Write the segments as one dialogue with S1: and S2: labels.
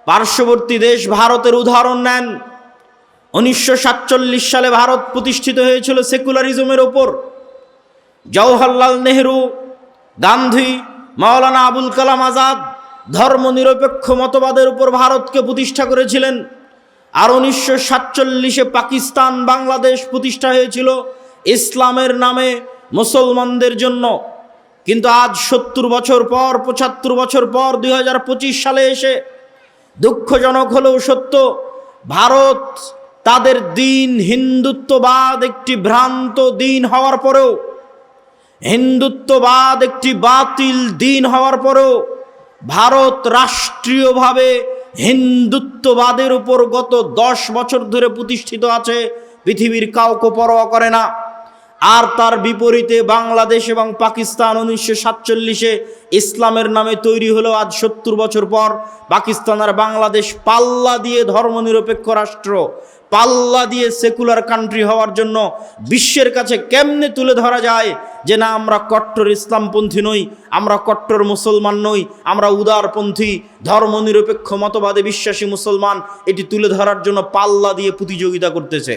S1: পার্শ্ববর্তী দেশ ভারতের উদাহরণ নেন। 1947 সালে ভারত প্রতিষ্ঠিত হয়েছিল সেকুলারিজমের ওপর। জওহরলাল নেহরু, গান্ধী, মাওলানা আবুল কালাম আজাদ ধর্মনিরপেক্ষ মতবাদের উপর ভারতকে প্রতিষ্ঠা করেছিলেন। আর 1947-এ পাকিস্তান, বাংলাদেশ প্রতিষ্ঠা হয়েছিল ইসলামের নামে মুসলমানদের জন্য। কিন্তু আজ 70 বছর পর, 75 বছর পর 2025 সালে এসে দুঃখজনক হলেও সত্য, ভারত তাদের দিন হিন্দুত্ববাদ একটি ভ্রান্ত দিন হওয়ার পরেও, হিন্দুত্ববাদ একটি বাতিল দিন হওয়ার পরেও ভারত রাষ্ট্রীয়ভাবে হিন্দুত্ববাদের উপর গত 10 বছর ধরে প্রতিষ্ঠিত আছে, পৃথিবীর কাউকে পরোয়া করে না। আর তার বিপরীতে বাংলাদেশ এবং পাকিস্তান 1947-এ ইসলামের নামে তৈরি হলো। আজ 70 বছর পর পাকিস্তান আর বাংলাদেশ পাল্লা দিয়ে ধর্মনিরপেক্ষ রাষ্ট্র, পাল্লা দিয়ে সেকুলার কান্ট্রি হওয়ার জন্য বিশ্বের কাছে কেমনে তুলে ধরা যায় যে না, আমরা কট্টর ইসলামপন্থী নই, আমরা কট্টর মুসলমান নই, আমরা উদারপন্থী ধর্মনিরপেক্ষ মতবাদে বিশ্বাসী মুসলমান, এটি তুলে ধরার জন্য পাল্লা দিয়ে প্রতিযোগিতা করতেছে।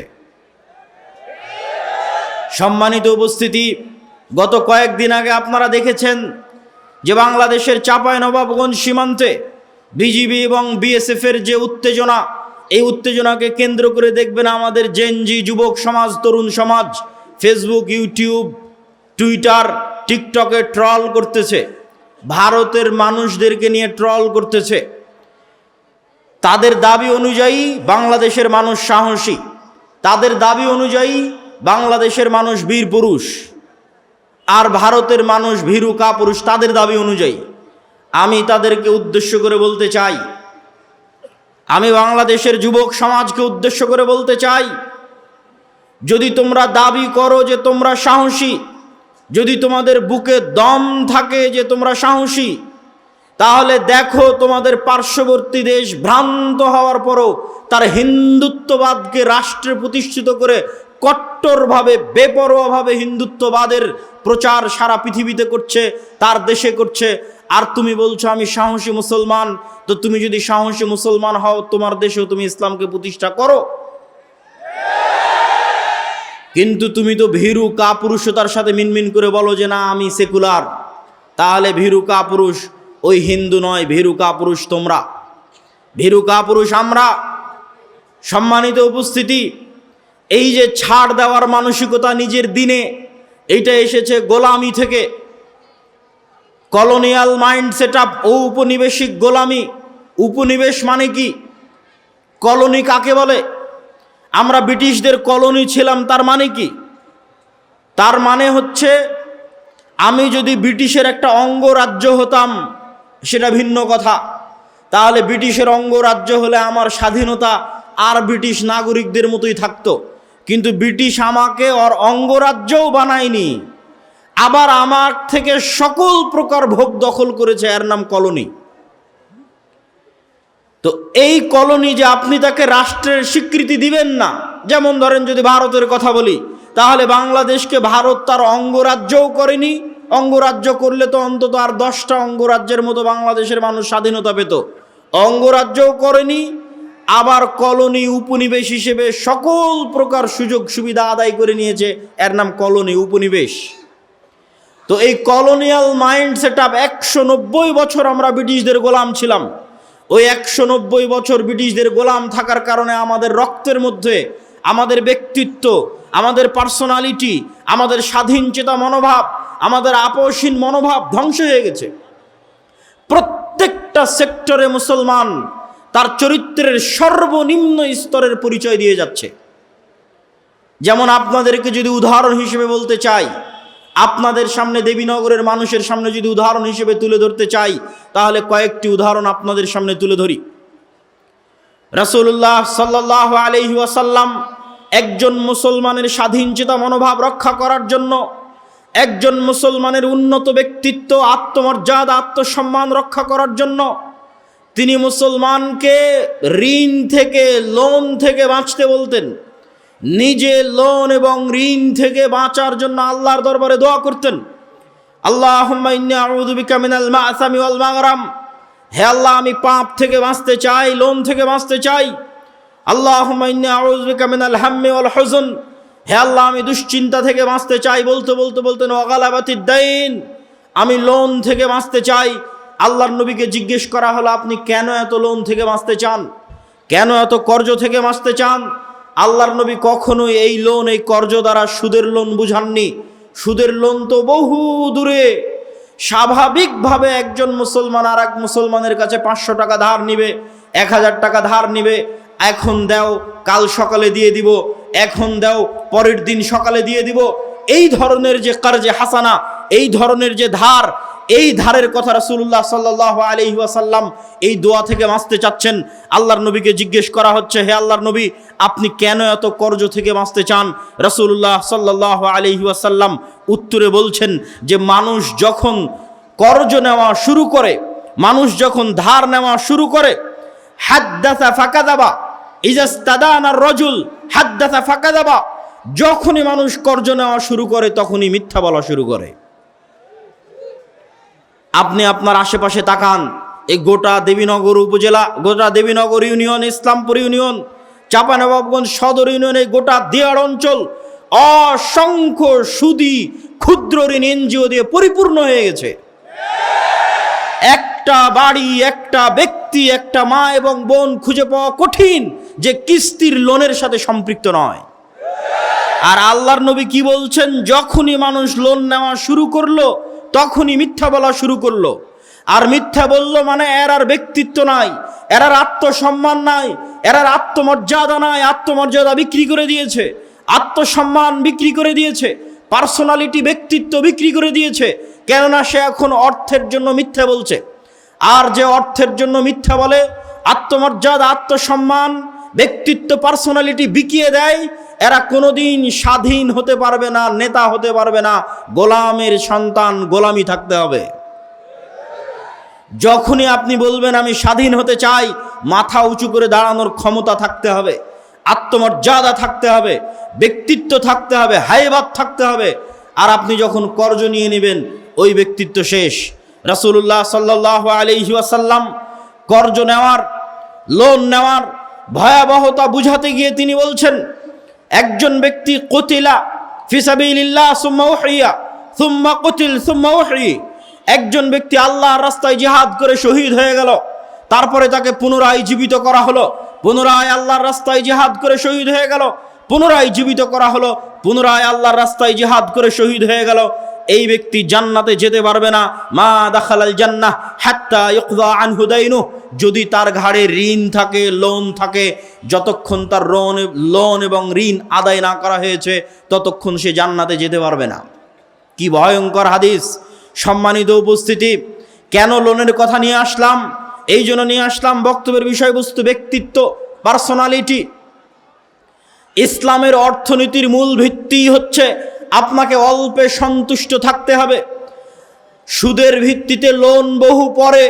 S1: সম্মানিত উপস্থিতি, গত কয়েকদিন আগে আপনারা দেখেছেন যে বাংলাদেশের চাঁপাইনবাবগঞ্জ সীমান্তে বিজিবি এবং বিএসএফের যে উত্তেজনা, এই উত্তেজনাকে কেন্দ্র করে দেখবেন আমাদের জেনজি যুবক সমাজ, তরুণ সমাজ ফেসবুক, ইউটিউব, টুইটার, টিকটকে ট্রল করতেছে, ভারতের মানুষদেরকে নিয়ে ট্রল করতেছে। তাদের দাবি অনুযায়ী বাংলাদেশের মানুষ সাহসী, তাদের দাবি অনুযায়ী বাংলাদেশের মানুষ বীর পুরুষ, আর ভারতের মানুষ ভীরু কাপুরুষ, তাদের দাবি অনুযায়ী। আমি তাদেরকে উদ্দেশ্য করে বলতে চাই, আমি বাংলাদেশের যুবক সমাজকে উদ্দেশ্য করে বলতে চাই, যদি তোমরা দাবি করো যে তোমরা সাহসী, যদি তোমাদের বুকে দম থাকে যে তোমরা সাহসী, তাহলে দেখো তোমাদের পার্শ্ববর্তী দেশ ভ্রান্ত হওয়ার পরও তার হিন্দুত্ববাদকে রাষ্ট্রে প্রতিষ্ঠিত করে কট্টরভাবে, বেপরোয়াভাবে হিন্দুত্ববাদের প্রচার সারা পৃথিবীতে করছে, তার দেশে করছে। আর তুমি বলছো আমি সাহসী মুসলমান। তো তুমি যদি সাহসী মুসলমান হও, তোমার দেশেও তুমি ইসলামকে প্রতিষ্ঠা করো। কিন্তু তুমি তো ভীরু কাপুরুষতার সাথে মিনমিন করে বলো যে না আমি সেকুলার। তাহলে ভীরু কাপুরুষ ওই হিন্দু নয়, ভীরু কাপুরুষ তোমরা, ভীরু কাপুরুষ আমরা। সম্মানিত উপস্থিতি, এই যে ছাড় দেওয়ার মানসিকতা নিজের দিনে, এইটা এসেছে গোলামি থেকে, কলোনিয়াল মাইন্ড সেট আপ, ঔপনিবেশিক গোলামি। উপনিবেশ মানে কি? কলোনি কাকে বলে? আমরা ব্রিটিশদের কলোনি ছিলাম, তার মানে কি? তার মানে হচ্ছে আমি যদি ব্রিটিশের একটা অঙ্গরাজ্য হতাম সেটা ভিন্ন কথা, তাহলে ব্রিটিশের অঙ্গরাজ্য হলে আমার স্বাধীনতা আর ব্রিটিশ নাগরিকদের মতোই থাকতো। কিন্তু ব্রিটিশ আমাকে ওর অঙ্গরাজ্যও বানায়নি, আবার আমার থেকে সকল প্রকার ভোগ দখল করেছে, এর নাম কলোনি। তো এই কলোনি যে আপনি তাকে রাষ্ট্রের স্বীকৃতি দিবেন না, যেমন ধরেন যদি ভারতের কথা বলি, তাহলে বাংলাদেশকে ভারত তার অঙ্গরাজ্যও করেনি। অঙ্গরাজ্য করলে তো অন্তত আর 10টা অঙ্গরাজ্যের মতো বাংলাদেশের মানুষ স্বাধীনতা পেত। অঙ্গরাজ্যও করেনি, আবার কলোনি, উপনিবেশ হিসেবে সকল প্রকার সুযোগ সুবিধা আদায় করে নিয়েছে, এর নাম কলোনি, উপনিবেশ। তো এই কলোনিয়াল মাইন্ড সেট আপ, 190 বছর আমরা ব্রিটিশদের গোলাম ছিলাম। ওই 190 বছর ব্রিটিশদের গোলাম থাকার কারণে আমাদের রক্তের মধ্যে আমাদের ব্যক্তিত্ব, আমাদের পার্সোনালিটি, আমাদের স্বাধীন চেতা মনোভাব, আমাদের আপোষহীন মনোভাব ধ্বংস হয়ে গেছে। প্রত্যেকটা সেক্টরে মুসলমান তার চরিত্রের সর্বনিম্ন স্তরের পরিচয় দিয়ে যাচ্ছে। যেমন আপনাদেরকে যদি উদাহরণ হিসেবে বলতে চাই, আপনাদের সামনে, দেবীনগরের মানুষের সামনে যদি উদাহরণ হিসেবে তুলে ধরতে চাই, তাহলে কয়েকটি উদাহরণ আপনাদের সামনে তুলে ধরি। রাসূলুল্লাহ সাল্লাল্লাহু আলাইহি ওয়াসাল্লাম একজন মুসলমানের স্বাধীন চেতা মনোভাব রক্ষা করার জন্য, একজন মুসলমানের উন্নত ব্যক্তিত্ব, আত্মমর্যাদা, আত্মসম্মান রক্ষা করার জন্য তিনি মুসলমানকে ঋণ থেকে, লোন থেকে বাঁচতে বলতেন। নিজে লোন এবং ঋণ থেকে বাঁচার জন্য আল্লাহর দরবারে দোয়া করতেন, আল্লাহুম্মা ইন্নী আউযু বিকা মিনাল মা'সামি ওয়াল মাগরাম। হে আল্লাহ, আমি পাপ থেকে বাঁচতে চাই, লোন থেকে বাঁচতে চাই। আল্লাহুম্মা ইন্নী আউযু বিকা মিনাল হাম্মি ওয়াল হুজন, হে আল্লাহ, আমি দুশ্চিন্তা থেকে বাঁচতে চাই। বলতে বলতে বলতেন ওয়া গালাবাতিদ দাইন, আমি লোন থেকে বাঁচতে চাই। আল্লাহর নবীকে জিজ্ঞেস করা হলো, আপনি কেন এত লোন থেকে বাঁচতে চান, কেন এত কর্জ থেকে বাঁচতে চান? আল্লাহর নবী কখনোই এই লোন, এই কর্জ দ্বারা সুদের লোন বুঝাননি। সুদের লোন তো বহু দূরে। স্বাভাবিকভাবে একজন মুসলমান আর এক মুসলমানের কাছে 500 টাকা ধার নিবে, 1000 টাকা ধার নিবে, এখন দাও কাল সকালে দিয়ে দিব, এখন দাও পরের দিন সকালে দিয়ে দিব। এই ধরনের যে কর্জে হাসানা, এই ধরনের যে ধার, এই ধারের কথা রাসূলুল্লাহ সাল্লাল্লাহু আলাইহি ওয়াসাল্লাম এই দোয়া থেকে বাঁচতে চাচ্ছেন। আল্লাহর নবীকে জিজ্ঞেস করা হচ্ছে, হে আল্লাহর নবী, আপনি কেন এত কর্জ থেকে বাঁচতে চান? রাসূলুল্লাহ সাল্লাল্লাহু আলাইহি ওয়াসাল্লাম উত্তরে বলছেন যে মানুষ যখন কর্জ নেওয়া শুরু করে, মানুষ যখন ধার নেওয়া শুরু করে, হাদ্দাসা ফাকাদাবা, ইজাস্তাদানা রাজুল হাদ্দাসা ফাকাদাবা, যখনই মানুষ কর্জ নেওয়া শুরু করে তখনই মিথ্যা বলা শুরু করে। আপনি আপনার আশেপাশে তাকান, এই গোটা দেবীনগর উপজেলা, গোটা দেবীনগর ইউনিয়ন, ইসলামপুর ইউনিয়ন, চাঁপাইনবাবগঞ্জ সদর ইউনিয়ন, এই গোটা দিয়াড় অঞ্চল অসংখ্য সুদী ক্ষুদ্র ঋণ এনজিও দিয়ে পরিপূর্ণ হয়ে গেছে। একটা বাড়ি, একটা ব্যক্তি, একটা মা এবং বোন খুঁজে পাওয়া কঠিন যে কিস্তির লোনের সাথে সম্পৃক্ত নয়। আর আল্লাহর নবী কি বলছেন? যখনই মানুষ লোন নেওয়া শুরু করলো তখনই মিথ্যা বলা শুরু করলো। আর মিথ্যা বললো মানে এর আর ব্যক্তিত্ব নাই, এর আর আত্মসম্মান নাই, এর আর আত্মমর্যাদা নাই। আত্মমর্যাদা বিক্রি করে দিয়েছে, আত্মসম্মান বিক্রি করে দিয়েছে, পার্সোনালিটি, ব্যক্তিত্ব বিক্রি করে দিয়েছে। কেননা সে এখন অর্থের জন্য মিথ্যা বলছে। আর যে অর্থের জন্য মিথ্যা বলে, আত্মমর্যাদা, আত্মসম্মান, ব্যক্তিত্ব, পার্সোনালিটি বিকিয়ে দেয়, এরা কোনোদিন স্বাধীন হতে পারবে না, নেতা হতে পারবে না। গোলামের সন্তান, গোলামি থাকতে হবে। যখনই আপনি বলবেন আমি স্বাধীন হতে চাই, মাথা উঁচু করে দাঁড়ানোর ক্ষমতা থাকতে হবে, আত্মমর্যাদা থাকতে হবে, ব্যক্তিত্ব থাকতে হবে, হায়বাত থাকতে হবে। আর আপনি যখন কর্জ নিয়ে নেবেন, ওই ব্যক্তিত্ব শেষ। রাসূলুল্লাহ সাল্লাল্লাহু আলাইহি ওয়াসাল্লাম কর্জ নেওয়ার, লোন নেওয়ার ভয়াবহতা বুঝাতে গিয়ে তিনি বলছেন, একজন ব্যক্তি কুতিলা ফি সাবিলিল্লাহ সুম্মা উহিয়া সুম্মা কুতিল সুম্মা উহি, একজন ব্যক্তি আল্লাহর রাস্তায় জিহাদ করে শহীদ হয়ে গেল, তারপরে তাকে পুনরায় জীবিত করা হলো, পুনরায় আল্লাহর রাস্তায় জিহাদ করে শহীদ হয়ে গেল, পুনরায় জীবিত করা হলো, পুনরায় আল্লাহর রাস্তায় জিহাদ করে শহীদ হয়ে গেল। এই ব্যক্তি জান্নাতে যেতে পারবে না। মা দাখালাল জান্নাহ হাত্তা ইউকযা আনহু দাইনুহু, যদি তার ঘাড়ে ঋণ থাকে, লোন থাকে, যতক্ষণ তার লোন এবং ঋণ আদায় না করা হয়েছে ততক্ষণ সে জান্নাতে যেতে পারবে না। কি ভয়ঙ্কর হাদিস! সম্মানিত উপস্থিতি, কেন লোনের কথা নিয়ে আসলাম? এই জন্য নিয়ে আসলাম, বক্তব্যের বিষয়বস্তু ব্যক্তিত্ব, পার্সোনালিটি। ইসলামের অর্থনীতির মূল ভিত্তি হচ্ছে আপনাকে অল্পে সন্তুষ্ট থাকতে হবে। সুদের ভিত্তিতে লোন বহু পরে।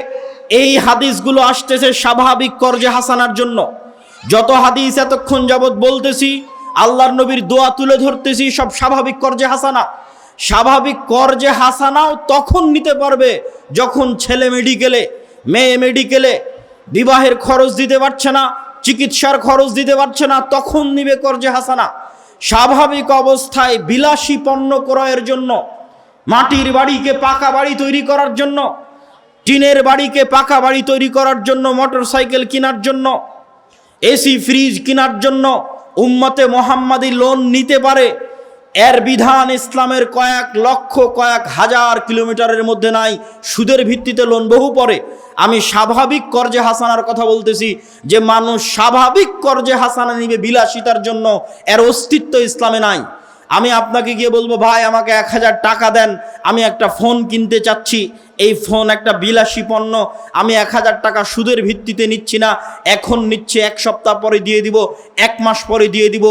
S1: এই হাদিসগুলো আসতেছে স্বাভাবিক কর্জে হাসানার জন্য। যত হাদিস এতক্ষণ যাবৎ বলতেছি, আল্লাহর নবীর দোয়া তুলে ধরতেছি, সব স্বাভাবিক কর্জে হাসানা। স্বাভাবিক কর্জে হাসানাও তখন নিতে পারবে যখন ছেলে মেডিকেলে, মেয়ে মেডিকেলে, বিবাহের খরচ দিতে পারছে না, চিকিৎসার খরচ দিতে পারছে না, তখন নিবে কর্জে হাসানা। স্বাভাবিক অবস্থায় বিলাসী পণ্য ক্রয়ের জন্য, মাটির বাড়িকে পাকা বাড়ি তৈরি করার জন্য, টিনের বাড়িকে পাকা বাড়ি তৈরি করার জন্য, মোটর সাইকেল কেনার জন্য, এসি ফ্রিজ কেনার জন্য উম্মতে মুহাম্মাদি লোন নিতে পারে। এর বিধান ইসলামের কয়েক লক্ষ, কয়েক হাজার কিলোমিটারের মধ্যে নাই। সুদের ভিত্তিতে লোন বহু পরে। আমি স্বাভাবিক কর্জে হাসানার কথা বলতেছি, যে মানুষ স্বাভাবিক কর্জে হাসানা নিবে বিলাসিতার জন্য, এর অস্তিত্ব ইসলামে নাই। আমি আপনাকে গিয়ে বলবো, ভাই আমাকে 1000 টাকা দেন, আমি একটা ফোন কিনতে চাচ্ছি, এই ফোন একটা বিলাসী পণ্য, আমি 1000 টাকা সুদের ভিত্তিতে নিচ্ছি না, এখন নিচ্ছে, 1 সপ্তাহ পরে দিয়ে দিব, 1 মাস পরে দিয়ে দিব।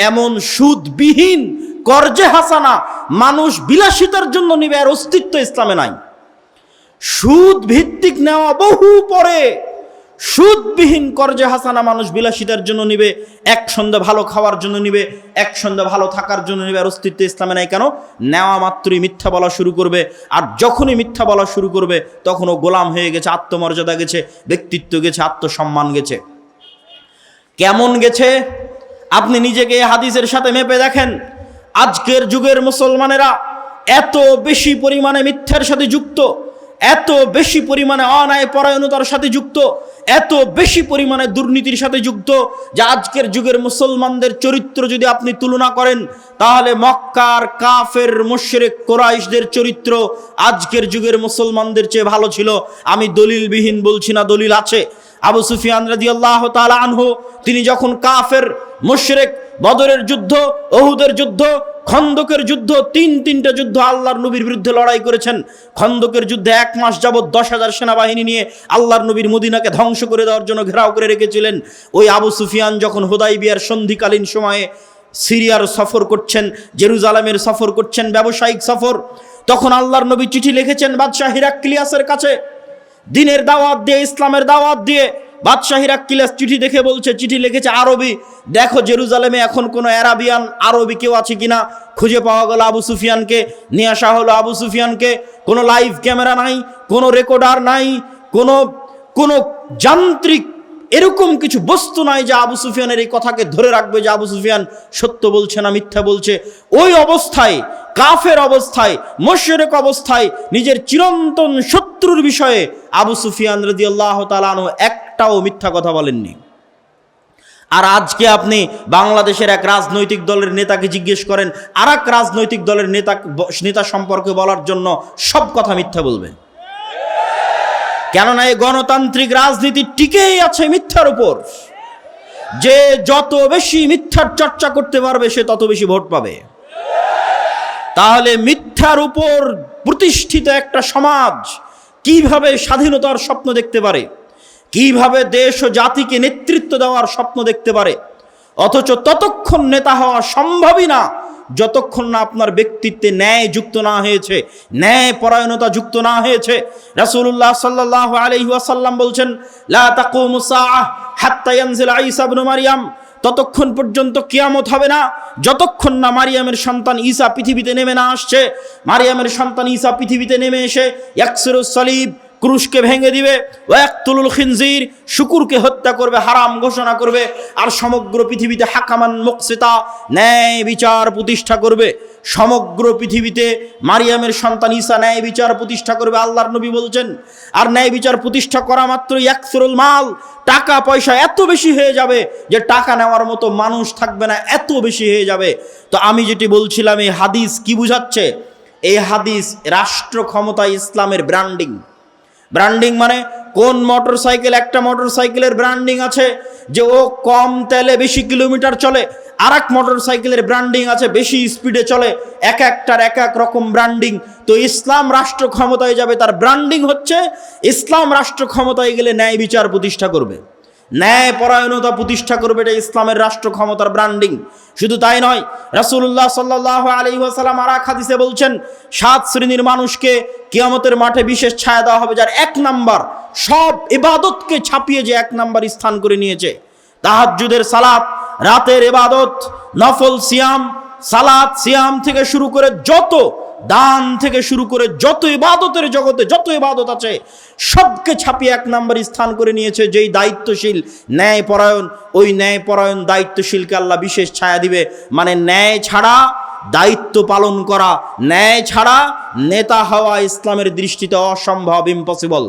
S1: এমন সুদবিহীন কর্জে হাসানা মানুষ বিলাসিতার জন্য নিবে, এর অস্তিত্ব ইসলামে নাই। সুদ ভিত্তিক নেওয়া বহু পরে, সুদবিহীন কর্জে হাসানা মানুষ বিলাসিতার জন্য নিবে, এক সন্ধ্যা ভালো খাওয়ার জন্য নিবে, এক সন্ধ্যা ভালো থাকার জন্য নিবে। আর অস্তিত্ব ইসলামে নাই কেন? নেওয়া মাত্রই মিথ্যা বলা শুরু করবে, আর যখনই মিথ্যা বলা শুরু করবে তখন ও গোলাম হয়ে গেছে, আত্মমর্যাদা গেছে, ব্যক্তিত্ব গেছে, আত্মসম্মান গেছে। কেমন গেছে আপনি নিজেকে এই হাদিসের সাথে মেপে দেখেন। আজকের যুগের মুসলমানেরা এত বেশি পরিমাণে মিথ্যার সাথে যুক্ত, এত বেশি পরিমাণে অন্যায় পরায়ণতার সাথে যুক্ত, এত বেশি পরিমাণে দুর্নীতির সাথে যুক্ত, যে আজকের যুগের মুসলমানদের চরিত্র যদি আপনি তুলনা করেন তাহলে মক্কার কাফের মুশরিক কুরাইশদের চরিত্র আজকের যুগের মুসলমানদের চেয়ে ভালো ছিল। আমি দলিলবিহীন বলছি না, দলিল আছে। আবু সুফিয়ান রাদিয়াল্লাহু তাআলা আনহু তিনি যখন কাফের মুশরিক বদরের যুদ্ধ, উহুদের যুদ্ধ, খন্দকের যুদ্ধ, তিনটা যুদ্ধ আল্লাহর নবীর বিরুদ্ধে লড়াই করেছেন। খন্দকের যুদ্ধে 1 মাস যাবত 10,000 সেনাবাহিনী নিয়ে আল্লাহর নবীর মদিনাকে ধ্বংস করে দেওয়ার জন্য ঘেরাও করে রেখেছিলেন। ওই আবু সুফিয়ান যখন হুদাইবিয়ার সন্ধিকালীন সময়ে সিরিয়ার সফর করছেন, জেরুজালেমের সফর করছেন, ব্যবসায়িক সফর, তখন আল্লাহর নবী চিঠি লিখেছেন বাদশাহ হিরাক্লিয়াসের কাছে, দিনের দাওয়াত দিয়ে, ইসলামের দাওয়াত দিয়ে। বাদশাহ হিরাক্লিয়াস চিঠি দেখে বলছে, চিঠি লিখেছে আরবি, দেখো জেরুজালেমে এখন কোনো অ্যারাবিয়ান আরবি কেউ আছে কিনা। খুঁজে পাওয়া গেল আবু সুফিয়ানকে, নিয়ে আসা হলো আবু সুফিয়ানকে। কোনো লাইভ ক্যামেরা নাই, কোনো রেকর্ডার নাই, কোনো যান্ত্রিক এরকম কিছু বস্তু নাই যে আবু সুফিয়ানের এই কথাকে ধরে রাখবে যে আবু সুফিয়ান সত্য বলছে না মিথ্যা বলছে। ওই অবস্থায়, কাফের অবস্থায়, মুশরিক অবস্থায়, নিজের চিরন্তন শত্রুর বিষয়ে আবু সুফিয়ান রাদিয়াল্লাহু তাআলা আনহু একটাও মিথ্যা কথা বলেননি। আর আজকে আপনি বাংলাদেশের এক রাজনৈতিক দলের নেতাকে জিজ্ঞেস করেন, আর এক রাজনৈতিক দলের নেতা সম্পর্কে বলার জন্য সব কথা মিথ্যা বলবে। কেননা এই গণতান্ত্রিক রাজনীতি টিকেই আছে মিথ্যার উপর। যে যত বেশি মিথ্যার চর্চা করতে পারবে সে তত বেশি ভোট পাবে। তাহলে মিথ্যার উপর প্রতিষ্ঠিত একটা সমাজ কিভাবে স্বাধীনতার স্বপ্ন দেখতে পারে, কিভাবে দেশ ও জাতিকে নেতৃত্ব দেওয়ার স্বপ্ন দেখতে পারে? অথচ ততক্ষণ নেতা হওয়া সম্ভবই না যতক্ষণ না আপনার ব্যক্তিত্বে ন্যায় যুক্ত না হয়েছে, ন্যায় পরায়ণতা যুক্ত না হয়েছে। রাসূলুল্লাহ সাল্লাল্লাহু আলাইহি ওয়াসাল্লাম বলছেন, লা তাকুমু সাআহ হাত্তা ইয়ানজিলা ঈসা ইবনে মারইয়াম, ততক্ষণ পর্যন্ত কিয়ামত হবে না যতক্ষণ না মারিয়ামের সন্তান ঈসা পৃথিবীতে নেমে না আসছে। মারিয়ামের সন্তান ঈসা পৃথিবীতে নেমে এসে ইয়াকসিরুস সালিব, ক্রুশকে ভেঙে দিবে, ওয়াকতুলুল খিনজির, শুকুরকে হত্যা করবে, হারাম ঘোষণা করবে, আর সমগ্র পৃথিবীতে হাকামান মুকসিতা, ন্যায় বিচার প্রতিষ্ঠা করবে। সমগ্র পৃথিবীতে মারিয়ামের সন্তান ঈসা ন্যায় বিচার প্রতিষ্ঠা করবে, আল্লাহর নবী বলছেন। আর ন্যায় বিচার প্রতিষ্ঠা করা মাত্র ইয়াকসিরুল মাল, টাকা পয়সা এত বেশি হয়ে যাবে যে টাকা নেওয়ার মতো মানুষ থাকবে না, এত বেশি হয়ে যাবে। তো আমি যেটি বলছিলাম, এই হাদিস কি বুঝাচ্ছে? এই হাদিস রাষ্ট্র ক্ষমতা ইসলামের ব্র্যান্ডিং। ব্র্যান্ডিং মানে কোন মোটরসাইকেল, একটা মোটরসাইকেলের ব্র্যান্ডিং আছে যে ও কম তেলে বেশি কিলোমিটার চলে, আর এক মোটরসাইকেলের ব্র্যান্ডিং আছে বেশি স্পিডে চলে, এক একটার এক এক রকম ব্র্যান্ডিং। তো ইসলাম রাষ্ট্র ক্ষমতায় যাবে, তার ব্র্যান্ডিং হচ্ছে ইসলাম রাষ্ট্র ক্ষমতায় গেলে ন্যায় বিচার প্রতিষ্ঠা করবে, ন্যায় পরায়ণতা প্রতিষ্ঠা করবে, এটা ইসলামের রাষ্ট্র ক্ষমতার ব্র্যান্ডিং। শুধু তাই নয়, রাসূলুল্লাহ সাল্লাল্লাহু আলাইহি ওয়াসাল্লাম আর এক হাদিসে বলছেন, 7 শ্রেণীর মানুষকে কিয়ামতের মাঠে বিশেষ ছায়া দেওয়া হবে, যার 1 নাম্বার সব ইবাদতকে ছাপিয়ে যে 1 নাম্বার স্থান করে নিয়েছে। তাহাজ্জুদের সালাত, রাতের ইবাদত, নফল সিয়াম, সালাত সিয়াম থেকে শুরু করে যত দান থেকে শুরু করে যত ইবাদতের জগতে যত ইবাদত আছে সবকে ছাপিয়ে 1 নাম্বার স্থান করে নিয়েছে। যেই দায়িত্বশীল, ন্যায়পরায়ণ, ওই ন্যায়পরায়ণ দায়িত্বশীলকে আল্লাহ বিশেষ ছায়া দিবে। মানে ন্যায় ছাড়া দায়িত্ব পালন করা, ন্যায় ছাড়া নেতা হওয়া ইসলামের দৃষ্টিতে অসম্ভব, ইম্পসিবল।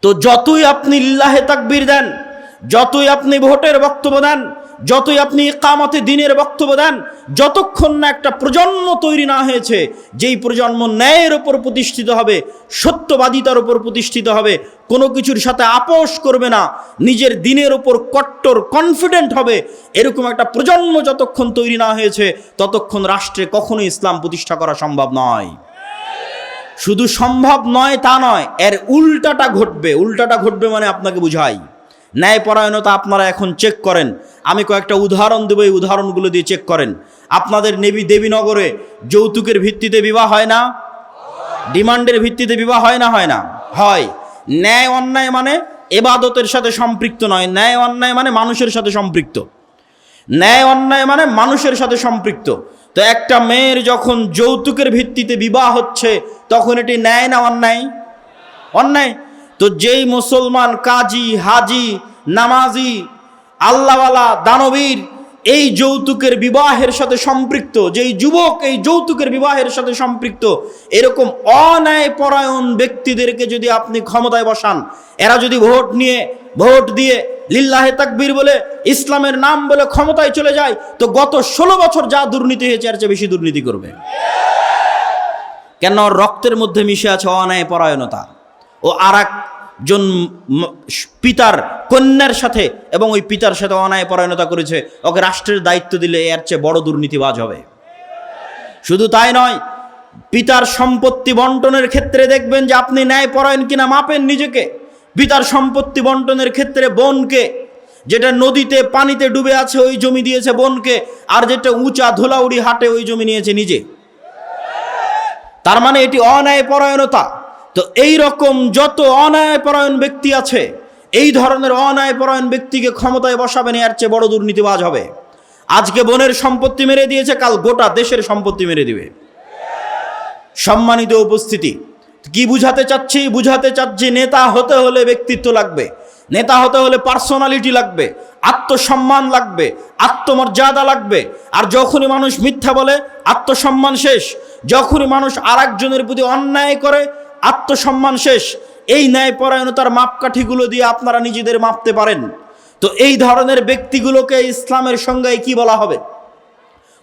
S1: তো যতই আপনি লিল্লাহে তাকবীর দেন, যতই আপনি ভোটের বক্তব্য দেন, যতই আপনি ইকামতে দ্বীনের বক্তব্য দেন, যতক্ষণ না একটা প্রজন্ম তৈরি না হয়েছে যেই প্রজন্ম ন্যায়ের উপর প্রতিষ্ঠিত হবে, সত্যবাদিতার উপর প্রতিষ্ঠিত হবে, কোনো কিছুর সাথে আপোষ করবে না, নিজের দ্বীনের উপর কট্টর কনফিডেন্ট হবে, এরকম একটা প্রজন্ম যতক্ষণ তৈরি না হয়েছে ততক্ষণ রাষ্ট্রে কখনো ইসলাম প্রতিষ্ঠা করা সম্ভব নয়। শুধু সম্ভব নয় তা নয়, এর উল্টাটা ঘটবে। উল্টাটা ঘটবে মানে আপনাকে বুঝাই, ন্যায়পরায়ণতা আপনারা এখন চেক করেন। আমি কয়েকটা উদাহরণ দেবো, এই উদাহরণগুলো দিয়ে চেক করেন। আপনাদের দেবীনগরে যৌতুকের ভিত্তিতে বিবাহ হয় না? ডিমান্ডের ভিত্তিতে বিবাহ হয় না? হয় না? হয়। ন্যায় অন্যায় মানে ইবাদতের সাথে সম্পৃক্ত নয়। ন্যায় অন্যায় মানে মানুষের সাথে সম্পৃক্ত। ন্যায় অন্যায় মানে মানুষের সাথে সম্পৃক্ত। তো একটা মেয়ের যখন যৌতুকের ভিত্তিতে বিবাহ হচ্ছে তখন এটি ন্যায় না অন্যায়? অন্যায়। তো যেই মুসলমান কাজী, হাজি, নামাজি, আল্লাহওয়ালা, দানবীর এই যৌতুকের বিবাহের সাথে সম্পৃক্ত, যেই যুবক এই যৌতুকের বিবাহের সাথে সম্পৃক্ত, এরকম অন্যায়পরায়ণ ব্যক্তিদেরকে যদি আপনি ক্ষমতায় বসান, এরা যদি ভোট দিয়ে লিল্লাহে তাকবীর বলে ইসলামের নাম বলে ক্ষমতায় চলে যায়, তো গত 16 বছর যা দুর্নীতি হয়েছে এর চেয়ে বেশি দুর্নীতি করবে। কেন? রক্তের মধ্যে মিশে আছে অন্যায়পরায়ণতা। ও আর একজন পিতার কন্যার সাথে এবং ওই পিতার সাথে অন্যায়পরায়ণতা করেছে, ওকে রাষ্ট্রের দায়িত্ব দিলে এর চেয়ে বড় দুর্নীতিবাজ হবে। শুধু তাই নয়, পিতার সম্পত্তি বন্টনের ক্ষেত্রে দেখবেন যে আপনি ন্যায়পরায়ণ কিনা মাপেন নিজেকে। পিতার সম্পত্তি বন্টনের ক্ষেত্রে বোনকে, যেটা নদীতে পানিতে ডুবে আছে ওই জমি দিয়েছে বোনকে, আর যেটা উঁচা ধুলাউড়ি হাটে ওই জমি নিয়েছে নিজে। তার মানে এটি অন্যায়পরায়ণতা। তো এই রকম যত অন্যায়পরায়ণ ব্যক্তি আছে, এই ধরনের অন্যায়পরায়ণ ব্যক্তিকে ক্ষমতায় বসাবেন, এর চেয়ে বড় দুর্নীতিবাজ হবে। আজকে বোনের সম্পত্তি মেরে দিয়েছে, কাল গোটা দেশের সম্পত্তি মেরে দিবে। সম্মানিত উপস্থিতি, কি বুঝাতে চাচ্ছি? বুঝাতে চাচ্ছি নেতা হতে হলে ব্যক্তিত্ব লাগবে, নেতা হতে হলে পার্সোনালিটি লাগবে, আত্মসম্মান লাগবে, আত্মমর্যাদা লাগবে। আর যখনই মানুষ মিথ্যা বলে আত্মসম্মান শেষ, যখনই মানুষ আরেকজনের প্রতি অন্যায় করে আত্মসম্মান শেষ। এই ন্যায়পরায়ণতার মাপকাঠিগুলো দিয়ে আপনারা নিজেদের মাপতে পারেন। তো এই ধরনের ব্যক্তিগুলোকে ইসলামের সংজ্ঞায় কি বলা হবে?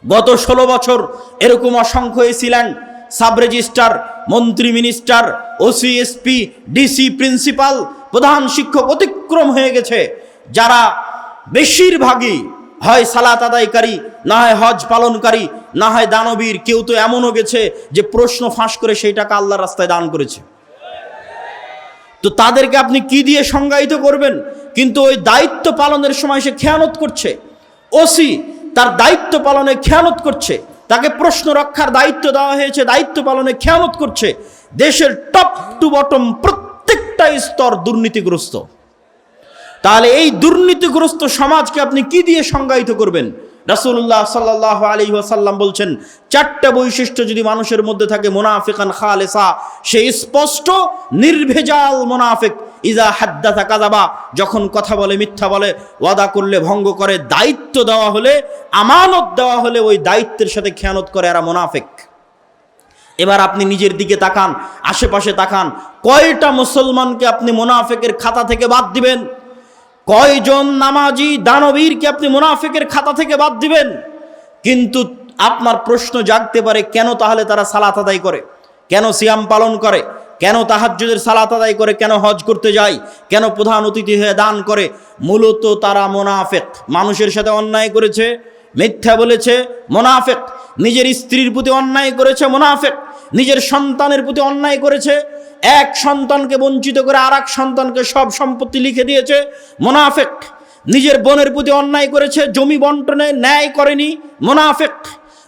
S1: গত 16 বছর এরকম অসংখ্য এসিল্যান্ড, সাব রেজিস্ট্রার, মন্ত্রী, minister, OC, SP, DC, principal, প্রধান শিক্ষক অতিক্রম হয়ে গেছে, যারা বেশিরভাগই হয় সালাত আদায়কারী, না হয় হজ পালনকারী, না হয় দানবীর। কেউ তো এমনও গেছে যে প্রশ্ন ফাঁস করে সেই টাকা আল্লাহর রাস্তায় দান করেছে। তো তাদেরকে আপনি কি দিয়ে সংজ্ঞায়িত করবেন? কিন্তু ওই দায়িত্ব পালনের সময় সে খেয়ানত করছে। ওসি তার দায়িত্ব পালনে খেয়ানত করছে, তাকে প্রশ্ন রক্ষার দায়িত্ব দেওয়া হয়েছে, দায়িত্ব পালনে খেয়ানত করছে। দেশের টপ টু বটম প্রত্যেকটা স্তর দুর্নীতিগ্রস্ত। তাহলে এই দুর্নীতিগ্রস্ত সমাজকে আপনি কি দিয়ে সংজ্ঞায়িত করবেন? রাসূলুল্লাহ সাল্লাল্লাহু আলাইহি ওয়াসাল্লাম বলছেন, 4টা বৈশিষ্ট্য যদি মানুষের মধ্যে থাকে, মুনাফিকান খালেসা, সে স্পষ্ট নির্ভেজাল মুনাফিক। ইজা হাদ্দাসা কাযাবা, যখন কথা বলে মিথ্যা বলে, ওয়াদা করলে ভঙ্গ করে, দায়িত্ব দেওয়া হলে, আমানত দেওয়া হলে ওই দায়িত্বের সাথে খেয়ানত করে, এরা মুনাফিক। এবার আপনি নিজের দিকে তাকান, আশেপাশে তাকান, কয়টা মুসলমানকে আপনি মুনাফিকের খাতা থেকে বাদ দিবেন? কয়জন নামাজি দানবীরকে আপনি মুনাফিকের খাতা থেকে বাদ দিবেন? কিন্তু আপনার প্রশ্ন জাগতে পারে, কেন তাহলে তারা সালাত আদায় করে, কেন সিয়াম পালন করে, কেন তাহাজ্জুদের সালাত আদায় করে, কেন হজ করতে যায়, কেন প্রধান অতিথি হয়ে দান করে? মূলত তারা মুনাফিক। মানুষের সাথে অন্যায় করেছে, মিথ্যা বলেছে, মুনাফিক। নিজের স্ত্রীর প্রতি অন্যায় করেছে, মুনাফিক। নিজের সন্তানের প্রতি অন্যায় করেছে, এক সন্তানকে বঞ্চিত করে আর এক সন্তানকে সব সম্পত্তি লিখে দিয়েছে, মুনাফিক। নিজের বোনের প্রতি অন্যায় করেছে, জমি বন্টনে ন্যায় করেনি, মুনাফিক।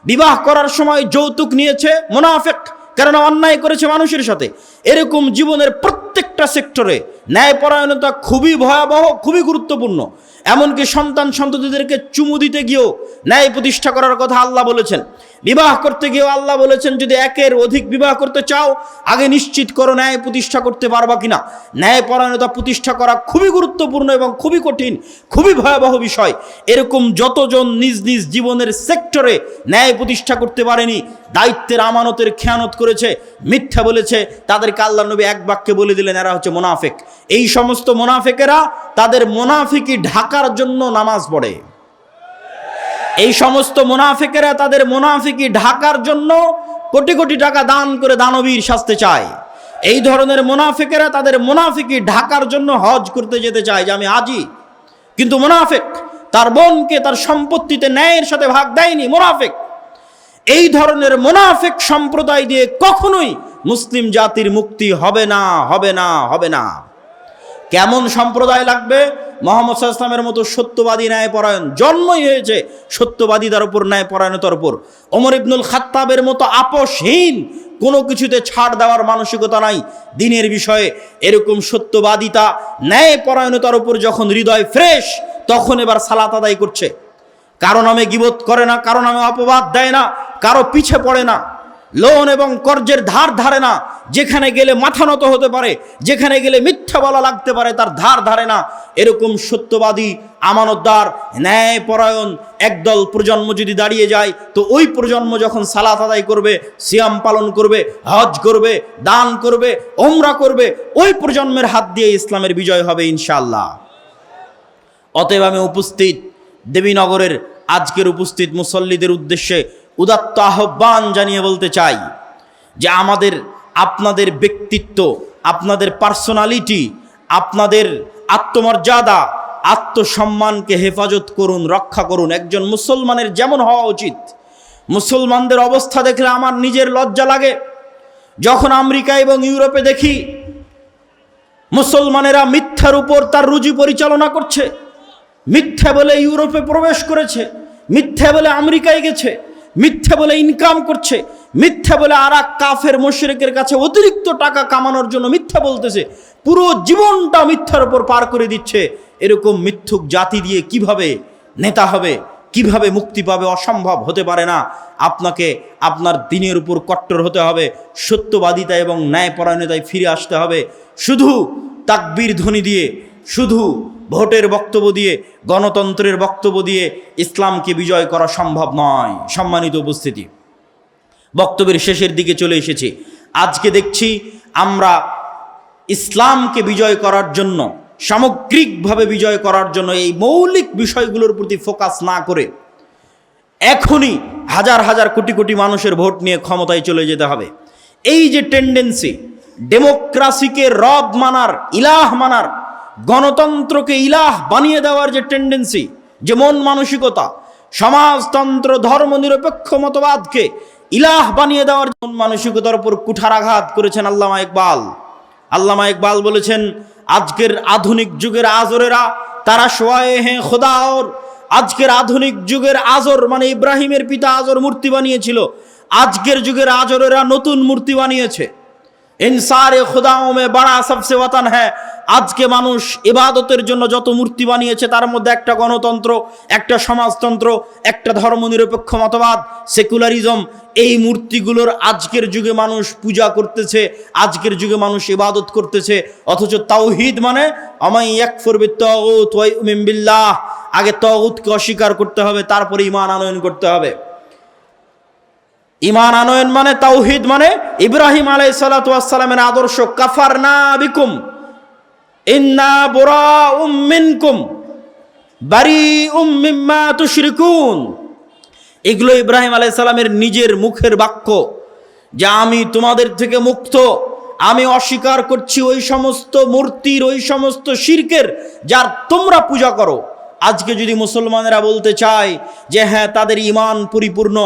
S1: বিবাহ করার সময় যৌতুক নিয়েছে, মুনাফিক, কারণ অন্যায় করেছে মানুষের সাথে। এরকম জীবনের প্রত্যেকটা সেক্টরে ন্যায়পরায়ণতা খুবই ভয়াবহ, খুবই গুরুত্বপূর্ণ। এমনকি সন্ততিদেরকে চুমু দিতে গিয়েও ন্যায় প্রতিষ্ঠা করার কথা আল্লাহ বলেছেন। বিবাহ করতে গিয়েও আল্লাহ বলেছেন, যদি একের অধিক বিবাহ করতে চাও, আগে নিশ্চিত করো ন্যায় প্রতিষ্ঠা করতে পারবা কিনা। ন্যায়পরায়ণতা প্রতিষ্ঠা করা খুবই গুরুত্বপূর্ণ এবং খুবই কঠিন, খুবই ভয়াবহ বিষয়। এরকম যতজন নিজ নিজ জীবনের সেক্টরে ন্যায় প্রতিষ্ঠা করতে পারেনি, দায়িত্বের আমানতের খেয়ানত করেছে, মিথ্যা বলেছে, তাদেরকে আল্লাহ নবী এক বাক্যে বলে দিলেন, এরা হচ্ছে মুনাফিক। এই সমস্ত মুনাফিকেরা তাদের মুনাফিকি ঢাকার জন্য নামাজ পড়ে। এই সমস্ত মুনাফিকেরা তাদের মুনাফিকি ঢাকার জন্য কোটি কোটি টাকা দান করে দানবীর সাজতে চায়। এই ধরনের মুনাফিকেরা তাদের মুনাফিকি ঢাকার জন্য হজ করতে যেতে চায় যে আমি হাজি, কিন্তু মুনাফিক তার বোনকে তার সম্পত্তিতে ন্যায়ের সাথে ভাগ দেয়নি, মুনাফিক। এই ধরনের মুনাফিক সম্প্রদায় দিয়ে কখনোই মুসলিম জাতির মুক্তি হবে না, হবে না, হবে না। কেমন সম্প্রদায় লাগবে? মুহাম্মদ সাল্লাল্লাহু আলাইহি ওয়াসাল্লামের মতো সত্যবাদী ন্যায়পরায়ণ, জন্মই হয়েছে সত্যবাদীদের উপর, ন্যায়পরায়ণতার উপর। ওমর ইবনুল খাত্তাবের মতো আপোষহীন, কোনো কিছুতে ছাড় দেওয়ার মানসিকতা নাই দিনের বিষয়ে। এরকম সত্যবাদিতা, ন্যায়পরায়ণতার উপর যখন হৃদয় ফ্রেশ, তখন এবার সালাত আদায় করছে। কারো নামে গীবত করে না, কারো নামে অপবাদ দেয় না, কারো পিছে পড়ে না, লোন এবং কর্জের ধার ধারে না। যেখানে গেলে মাথা নত হতে পারে, যেখানে গেলে মিথ্যা বলা লাগতে পারে, তার ধার ধারে না। এরকম সত্যবাদী, আমানতদার, ন্যায়পরায়ণ একদল প্রজন্ম যদি দাঁড়িয়ে যায়, তো ওই প্রজন্ম যখন সালাত আদায় করবে, সিয়াম পালন করবে, হজ করবে, দান করবে, ওমরা করবে, ওই প্রজন্মের হাত দিয়ে ইসলামের বিজয় হবে ইনশাআল্লাহ। অতএব আমি উপস্থিত দেবীনগরের আজকের উপস্থিত মুসল্লিদের উদ্দেশ্যে উদাত্ত আহ্বান জানিয়ে বলতে চাই যে আপনাদের ব্যক্তিত্ব, আপনাদের পার্সোনালিটি, আপনাদের আত্মমর্যাদা, আত্মসম্মানকে হেফাজত করুন, রক্ষা করুন। একজন মুসলমানের যেমন হওয়া উচিত। মুসলমানদের অবস্থা দেখলে আমার নিজের লজ্জা লাগে। যখন আমেরিকা এবং ইউরোপে দেখি মুসলমানেরা মিথ্যার উপর তার রুজি পরিচালনা করছে, মিথ্যা বলে ইউরোপে প্রবেশ করেছে, মিথ্যা বলে আমেরিকায় গেছে, মিথ্যা বলে ইনকাম করছে, মিথ্যা বলে আর এক কাফের মুশরিকের কাছে অতিরিক্ত টাকা কামানোর জন্য মিথ্যা বলতেছে, পুরো জীবনটা মিথ্যার উপর পার করে দিচ্ছে। এরকম মিথ্যুক জাতি দিয়ে কিভাবে নেতা হবে, কিভাবে মুক্তি পাবে? অসম্ভব, হতে পারে না। আপনাকে আপনার দিনের উপর কট্টর হতে হবে, সত্যবাদিতা এবং ন্যায়পরায়ণতায় ফিরে আসতে হবে। শুধু তাকবীর ধ্বনি দিয়ে, শুধু ভোটের বক্তব্য দিয়ে, গণতন্ত্রের বক্তব্য দিয়ে ইসলামকে বিজয় করা সম্ভব নয়। সম্মানিত উপস্থিতি, বক্তব্যের শেষের দিকে চলে এসেছি। আজকে দেখছি আমরা ইসলামকে বিজয় করার জন্য, সামগ্রিকভাবে বিজয় করার জন্য এই মৌলিক বিষয়গুলোর প্রতি ফোকাস না করে এখনই হাজার হাজার কোটি কোটি মানুষের ভোট নিয়ে ক্ষমতায় চলে যেতে হবে। এই যে টেন্ডেন্সি, ডেমোক্রাসিকে রব মানার, ইলাহ মানার, গণতন্ত্রকে ইলাহ বানিয়ে দেওয়ার যে টেন্ডেন্সি, যে মন মানসিকতা, সমাজতন্ত্র, ধর্মনিরপেক্ষ মতবাদকে ইলাহ বানিয়ে দেওয়ার মন মানসিকতার উপর কুঠারাঘাত করেছেন আল্লামা ইকবাল। আল্লামা ইকবাল বলেছেন, আজকের আধুনিক যুগের আজরেরা তারা সোয়ায়ে হ্যাঁ খোদা ওর। আজকের আধুনিক যুগের আজর মানে ইব্রাহিমের পিতা আজর মূর্তি বানিয়েছিল, আজকের যুগের আজরেরা নতুন মূর্তি বানিয়েছে। ইনসারে খুদাও মে বড়া সবসে ওয়াতান হ্যাঁ। আজকে মানুষ ইবাদতের জন্য যত মূর্তি বানিয়েছে, তার মধ্যে একটা গণতন্ত্র, একটা সমাজতন্ত্র, একটা ধর্মনিরপেক্ষ মতবাদ, সেকুলারিজম। এই মূর্তিগুলোর আজকের যুগে মানুষ পূজা করতেছে, আজকের যুগে মানুষ ইবাদত করতেছে। অথচ তাওহীদ মানে আমাই ইয়াকফুর বিত্তাগুত ওয়া ইউমিন বিল্লাহ, আগে তাগুতকে অস্বীকার করতে হবে, তারপরে ঈমান আনয়ন করতে হবে। ঈমান আনয়ন মানে, তাওহীদ মানে ইব্রাহিম আলাইহিস সালাতু ওয়াস সালামের আদর্শ। কাফারনা বিকুম ইন্না বুরাউম মিনকুম বারিউম মিম্মা তুশরিকুন। এগুলো ইব্রাহিম আলাইহিস সালামের নিজের মুখের বাক্য, যে আমি তোমাদের থেকে মুক্ত, আমি অস্বীকার করছি ওই সমস্ত মূর্তির, ওই সমস্ত শিরকের যার তোমরা পূজা করো। আজকে যদি মুসলমানেরা বলতে চায় যে হ্যাঁ তাদের ঈমান পরিপূর্ণ,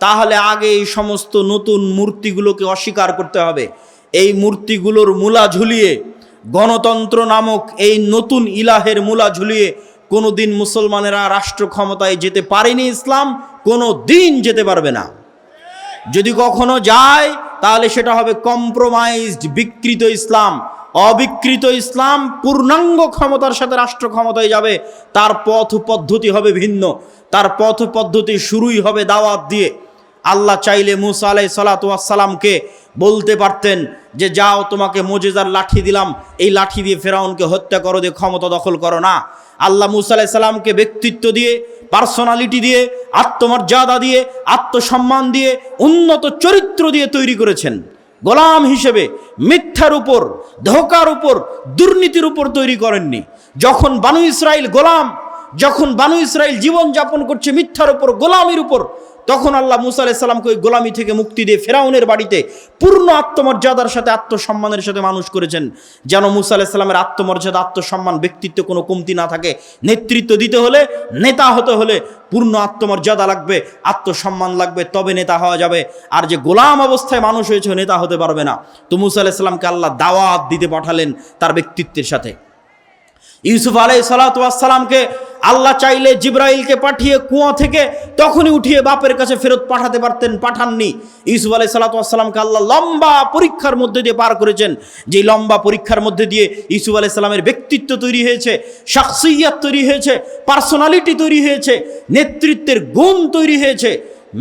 S1: তাহলে আগে এই সমস্ত নতুন মূর্তিগুলোকে অস্বীকার করতে হবে। এই মূর্তিগুলোর মূলা ঝুলিয়ে, গণতন্ত্র নামক এই নতুন ইলাহের মূলা ঝুলিয়ে কোনোদিন মুসলমানেরা রাষ্ট্র ক্ষমতায় যেতে পারেনি। ইসলাম কোনো দিন যেতে পারবে না। যদি কখনো যায় তাহলে সেটা হবে কম্প্রোমাইজড, বিকৃত ইসলাম। অবিকৃত ইসলাম পূর্ণাঙ্গ ক্ষমতার সাথে রাষ্ট্র ক্ষমতায় যাবে, তার পথ পদ্ধতি হবে ভিন্ন। তার পথ পদ্ধতি শুরুই হবে দাওয়াত দিয়ে। আল্লাহ চাইলে মুসা আলাইহিস সালাতু ওয়াস সালামকে বলতে পারতেন যে যাও, তোমাকে মুজিজার লাঠি দিলাম, এই লাঠি দিয়ে ফেরাউনকে হত্যা করো, দিয়ে ক্ষমতা দখল করো না। আল্লাহ মুসা আলাইহিস সালামকে ব্যক্তিত্ব দিয়ে, পার্সোনালিটি দিয়ে, আত্মমর্যাদা দিয়ে, আত্মসম্মান দিয়ে, উন্নত চরিত্র দিয়ে তৈরি করেছেন। গোলাম হিসেবে মিথ্যার উপর, ধোঁকার উপর, দুর্নীতির উপর তৈরি করেননি। যখন বানু ইসরাইল গোলাম, যখন বানু ইসরাইল জীবন যাপন করছে মিথ্যার উপর, গোলামির উপর, তখন আল্লাহ মুসা আলাইহিস সালামকে ওই গোলামি থেকে মুক্তি দিয়ে ফেরাউনের বাড়িতে পূর্ণ আত্মমর্যাদার সাথে, আত্মসম্মানের সাথে মানুষ করেছেন, যেন মুসা আলাইহিস সালামের আত্মমর্যাদা, আত্মসম্মান, ব্যক্তিত্ব কোনো কমতি না থাকে। নেতৃত্ব দিতে হলে, নেতা হতে হলে পূর্ণ আত্মমর্যাদা লাগবে, আত্মসম্মান লাগবে, তবে নেতা হওয়া যাবে। আর যে গোলাম অবস্থায় মানুষ হয়েছে, নেতা হতে পারবে না। তো মুসা আলাইহিস সালামকে আল্লাহ দাওয়াত দিতে পাঠালেন তার ব্যক্তিত্বের সাথে। ইউসুফ আলাইহিস সালাতু ওয়াস সালামকে আল্লাহ চাইলে জিবরাইলকে পাঠিয়ে কুয়া থেকে তখনই উঠিয়ে বাপের কাছে ফেরত পাঠাতে পারতেন, পাঠাননি। ইউসুফ আলাইহিস সালাতু ওয়াস সালামকে আল্লাহ লম্বা পরীক্ষার মধ্যে দিয়ে পার করেছেন। যে লম্বা পরীক্ষার মধ্যে দিয়ে ইউসুফ আলাইহিস সালামের ব্যক্তিত্ব তৈরি হয়েছে, শাখসিয়াত তৈরি হয়েছে, পার্সোনালিটি তৈরি হয়েছে, নেতৃত্বের গুণ তৈরি হয়েছে,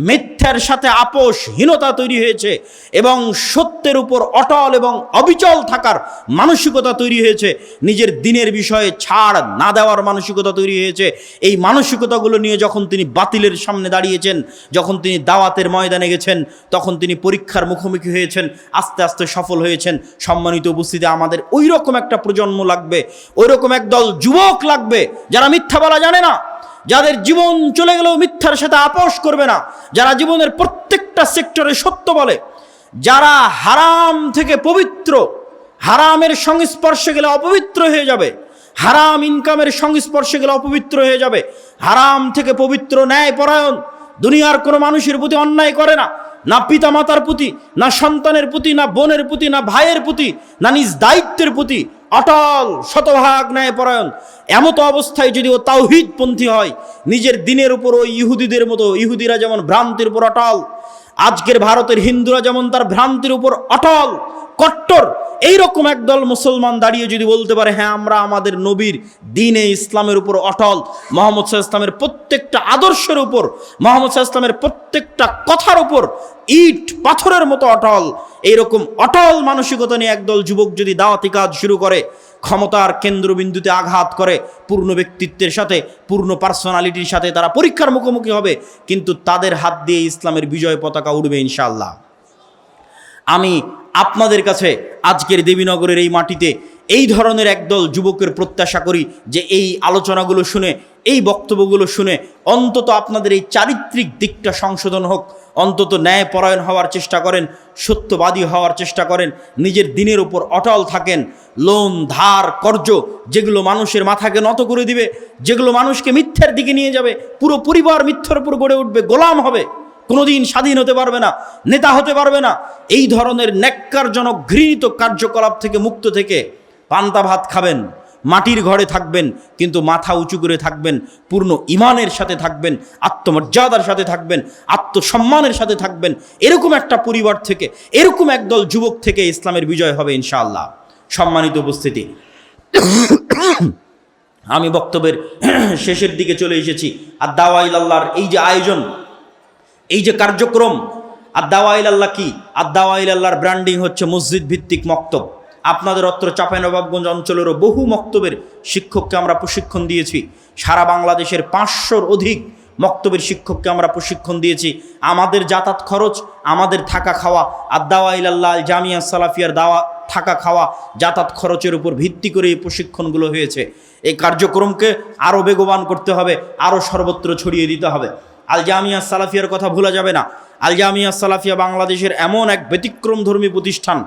S1: মিথ্যার সাথে আপোষহীনতা তৈরি হয়েছে, এবং সত্যের উপর অটল এবং অবিচল থাকার মানসিকতা তৈরি হয়েছে, নিজের দিনের বিষয়ে ছাড় না দেওয়ার মানসিকতা তৈরি হয়েছে। এই মানসিকতাগুলো নিয়ে যখন তিনি বাতিলের সামনে দাঁড়িয়েছেন, যখন তিনি দাওয়াতের ময়দানে গেছেন, তখন তিনি পরীক্ষার মুখোমুখি হয়েছেন, আস্তে আস্তে সফল হয়েছেন। সম্মানিত উপস্থিতি, আমাদের ওই রকম একটা প্রজন্ম লাগবে, ওই রকম একদল যুবক লাগবে যারা মিথ্যা বলা জানে না, যাদের জীবন চলে গেলেও মিথ্যার সাথে আপোষ করবে না, যারা জীবনের প্রত্যেকটা সেক্টরে সত্য বলে, যারা হারাম থেকে পবিত্র, হারামের সংস্পর্শে গেলে অপবিত্র হয়ে যাবে, হারাম ইনকামের সংস্পর্শে গেলে অপবিত্র হয়ে যাবে, হারাম থেকে পবিত্র, ন্যায়পরায়ণ, দুনিয়ার কোনো মানুষের প্রতি অন্যায় করে না, না পিতা মাতার প্রতি, না সন্তানের প্রতি, না বোনের প্রতি, না ভাইয়ের প্রতি, না নিজ দায়িত্বের প্রতি, অটল শতভাগ ন্যায়পরায়ণ। এমতো অবস্থায় যদি ও তাওহীদপন্থী হয়, নিজের দিনের উপর ওই ইহুদিদের মতো, ইহুদিরা যেমন ভ্রান্তির উপর অটল, আজকের ভারতের হিন্দুরা যেমন তার ভ্রান্তির উপর অটল, কট্টর, এইরকম একদল মুসলমান দাঁড়িয়ে যদি বলতে পারে হ্যাঁ আমরা আমাদের নবীর দ্বীনে ইসলামের উপর অটল, মুহাম্মদ সাল্লাল্লাহু আলাইহি ওয়াসাল্লামের প্রত্যেকটা আদর্শের উপর, মুহাম্মদ সাল্লাল্লাহু আলাইহি ওয়াসাল্লামের প্রত্যেকটা কথার উপর ইট পাথরের মতো অটল, এইরকম অটল মানসিকতা নিয়ে একদল যুবক যদি দাওয়াতি কাজ শুরু করে, ক্ষমতার কেন্দ্রবিন্দুতে আঘাত করে, পূর্ণ ব্যক্তিত্বের সাথে, পূর্ণ পার্সোনালিটির সাথে তারা পরীক্ষার মুখোমুখি হবে, কিন্তু তাদের হাত দিয়ে ইসলামের বিজয় পতাকা উড়বে ইনশাআল্লাহ। আমি আপনাদের কাছে আজকের দেবীনগরের এই মাটিতে এই ধরনের একদল যুবকের প্রত্যাশা করি যে এই আলোচনাগুলো শুনে, এই বক্তব্যগুলো শুনে অন্তত আপনাদের এই চারিত্রিক দিকটা সংশোধন হোক, অন্তত ন্যায়পরায়ণ হওয়ার চেষ্টা করেন, সত্যবাদী হওয়ার চেষ্টা করেন, নিজের দিনের উপর অটল থাকেন। লোন, ধার, কর্জ যেগুলো মানুষের মাথাকে নত করে দিবে, যেগুলো মানুষকে মিথ্যার দিকে নিয়ে যাবে, পুরো পরিবার মিথ্যার উপর গড়ে উঠবে, গোলাম হবে, কোনোদিন স্বাধীন হতে পারবে না, নেতা হতে পারবে না, এই ধরনের ন্যাক্কারজনক ঘৃণিত কার্যকলাপ থেকে মুক্ত থেকে পান্তা ভাত খাবেন, মাটির ঘরে থাকবেন, কিন্তু মাথা উঁচু করে থাকবেন, পূর্ণ ঈমানের সাথে থাকবেন, আত্মমর্যাদার সাথে থাকবেন, আত্মসম্মানের সাথে থাকবেন। এরকম একটা পরিবার থেকে, এরকম একদল যুবক থেকে ইসলামের বিজয় হবে ইনশাআল্লাহ। সম্মানিত উপস্থিতি, আমি বক্তব্যের শেষের দিকে চলে এসেছি। আর দাওয়া ইলাল্লাহর এই যে আয়োজন, এই যে কার্যক্রম, আর দাওয়া ইলাল্লাহ কি? আর দাওয়া ইলাল্লাহর ব্র্যান্ডিং হচ্ছে মসজিদ ভিত্তিক মক্তব। আপনাদের অত্র চাঁপাইনবাবগঞ্জ অঞ্চলেরও বহু মক্তবের শিক্ষককে আমরা প্রশিক্ষণ দিয়েছি। সারা বাংলাদেশের 500-র অধিক মক্তবের শিক্ষককে আমরা প্রশিক্ষণ দিয়েছি। আমাদের যাতায়াত খরচ, আমাদের থাকা খাওয়া, আর দাওয়া ইলাল্লাহ জামিয়া সালাফিয়ার দাওয়া থাকা খাওয়া যাতায়াত খরচের উপর ভিত্তি করে এই প্রশিক্ষণগুলো হয়েছে। এই কার্যক্রমকে আরও বেগবান করতে হবে, আরও সর্বত্র ছড়িয়ে দিতে হবে। আল জামিয়া সালাফিয়ার কথা ভোলা যাবে না। আল জামিয়া সালাফিয়া বাংলাদেশের এমন এক ব্যতিক্রমধর্মী প্রতিষ্ঠান।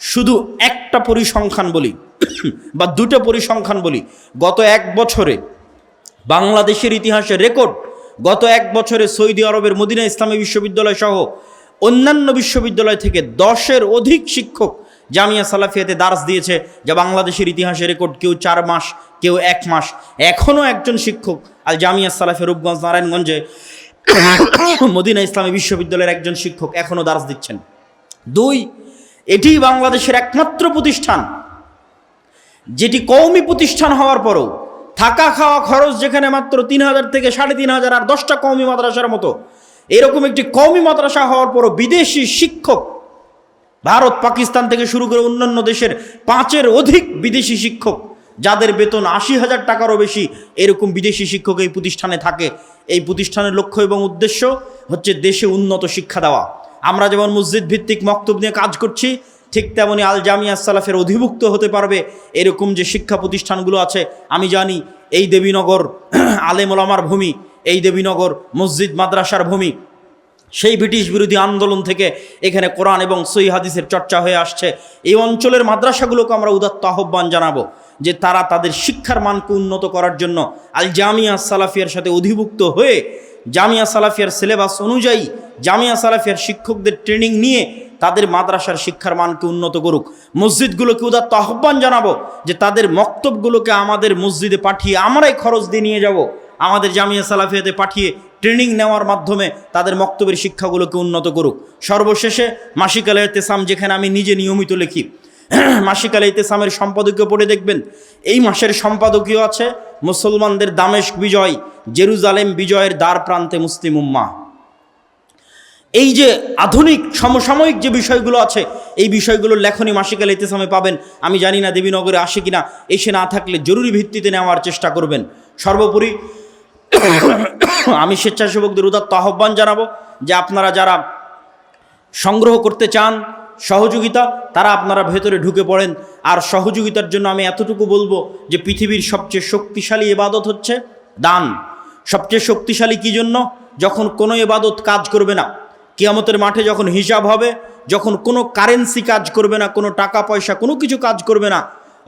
S1: শুধু একটা পরিসংখ্যান বলি বা দুটো পরিসংখ্যান বলি, গত এক বছরে বাংলাদেশের ইতিহাসে রেকর্ড, গত এক বছরে সৌদি আরবের মদিনা ইসলামী বিশ্ববিদ্যালয় সহ অন্যান্য বিশ্ববিদ্যালয় থেকে 10-এর অধিক শিক্ষক জামিয়া সালাফিয়াতে দার্স দিয়েছে, যা বাংলাদেশের ইতিহাসে রেকর্ড। কেউ 4 মাস, কেউ 1 মাস। এখনও একজন শিক্ষক আল জামিয়া সালাফিয়া রূপগঞ্জ নারায়ণগঞ্জে মদিনা ইসলামী বিশ্ববিদ্যালয়ের একজন শিক্ষক এখনও দার্স দিচ্ছেন। 2, এটি বাংলাদেশের একমাত্র প্রতিষ্ঠান যেটি কওমি প্রতিষ্ঠান হওয়ার পরও থাকা খাওয়া খরচ যেখানে মাত্র 3,000 থেকে 3,500 আর 10টা কওমি মাদ্রাসার মতো, এরকম একটি কওমি মাদ্রাসা হওয়ার পরও বিদেশি শিক্ষক, ভারত পাকিস্তান থেকে শুরু করে অন্যান্য দেশের 5-এর অধিক বিদেশি শিক্ষক, যাদের বেতন 80,000 টাকারও বেশি, এরকম বিদেশি শিক্ষক এই প্রতিষ্ঠানে থাকে। এই প্রতিষ্ঠানের লক্ষ্য এবং উদ্দেশ্য হচ্ছে দেশে উন্নত শিক্ষা দেওয়া। আমরা যেমন মসজিদ ভিত্তিক মক্তব নিয়ে কাজ করছি, ঠিক তেমনি আল জামিয়া সালাফের অধিভুক্ত হতে পারবে এরকম যে শিক্ষা প্রতিষ্ঠানগুলো আছে। আমি জানি এই দেবীনগর আলেম ওলামার ভূমি, এই দেবীনগর মসজিদ মাদ্রাসার ভূমি। সেই ব্রিটিশ বিরোধী আন্দোলন থেকে এখানে কোরআন এবং সহিহ হাদিসের চর্চা হয়ে আসছে। এই অঞ্চলের মাদ্রাসাগুলোকে আমরা উদাত্ত আহ্বান জানাবো যে তারা তাদের শিক্ষার মানকে উন্নত করার জন্য আল জামিয়া সালাফিয়ার সাথে অধিভুক্ত হয়ে জামিয়া সালাফিয়ার সিলেবাস অনুযায়ী জামিয়া সালাফিয়ার শিক্ষকদের ট্রেনিং নিয়ে তাদের মাদ্রাসার শিক্ষার মানকে উন্নত করুক। মসজিদগুলোকে উদাত্ত আহ্বান জানাবো যে তাদের মক্তবগুলোকে আমাদের মসজিদে পাঠিয়ে আমরাই খরচ দিয়ে নিয়ে যাব, আমাদের জামিয়া সালাফিয়াতে পাঠিয়ে ট্রেনিং নেওয়ার মাধ্যমে তাদের মক্তবের শিক্ষাগুলোকে উন্নত করুক। সর্বশেষে মাসিক আল ইতিসাম, যেখানে আমি নিজে নিয়মিত লিখি, মাসিক আল ইতিসামের সম্পাদকীয় পড়ে দেখবেন এই মাসের সম্পাদকীয় আছে মুসলমানদের দামেস্ক বিজয়, জেরুজালেম বিজয়ের দ্বার প্রান্তে মুসলিম উম্মাহ। এই যে আধুনিক সমসাময়িক যে বিষয়গুলো আছে, এই বিষয়গুলোর লেখনী মাসিক আল ইতিসামে পাবেন। আমি জানি না দেবীনগরে আসে কিনা, এসে না থাকলে জরুরি ভিত্তিতে নেওয়ার চেষ্টা করবেন। সর্বোপরি আমি স্বেচ্ছাসেবকদের উদাত্ত আহ্বান জানাবো যে আপনারা যারা সংগ্রহ করতে চান সহযোগিতা, তারা আপনারা ভেতরে ঢুকে পড়েন। আর সহযোগিতার জন্য আমি এতটুকু বলবো যে পৃথিবীর সবচেয়ে শক্তিশালী ইবাদত হচ্ছে দান। সবচেয়ে শক্তিশালী কি জন্য? যখন কোনো ইবাদত কাজ করবে না, কিয়ামতের মাঠে যখন হিসাব হবে, যখন কোনো কারেন্সি কাজ করবে না, কোনো টাকা পয়সা কোনো কিছু কাজ করবে না,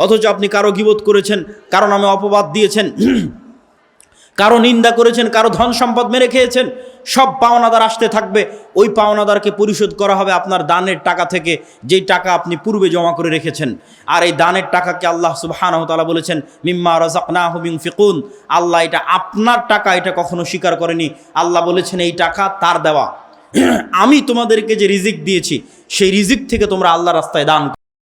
S1: অথচ আপনি কারো গীবত করেছেন, কারো নামে অপবাদ দিয়েছেন, কারো নিন্দা করেছেন, কারো ধন সম্পদ মেরে খেয়েছেন, সব পাওনাদার আসতে থাকবে। ওই পাওনাদারকে পরিশোধ করা হবে আপনার দানের টাকা থেকে, যেই টাকা আপনি পূর্বে জমা করে রেখেছেন। আর এই দানের টাকাকে আল্লাহ সুবহানাহু ওয়া তাআলা বলেছেন মিম্মা রাযাকনাহুম ইউনফিকুন। আল্লাহ এটা আপনার টাকা, এটা কখনো স্বীকার করেনি। আল্লাহ বলেছেন এই টাকা তার দেওয়া, আমি তোমাদেরকে যে রিজিক দিয়েছি সেই রিজিক থেকে তোমরা আল্লাহর রাস্তায় দান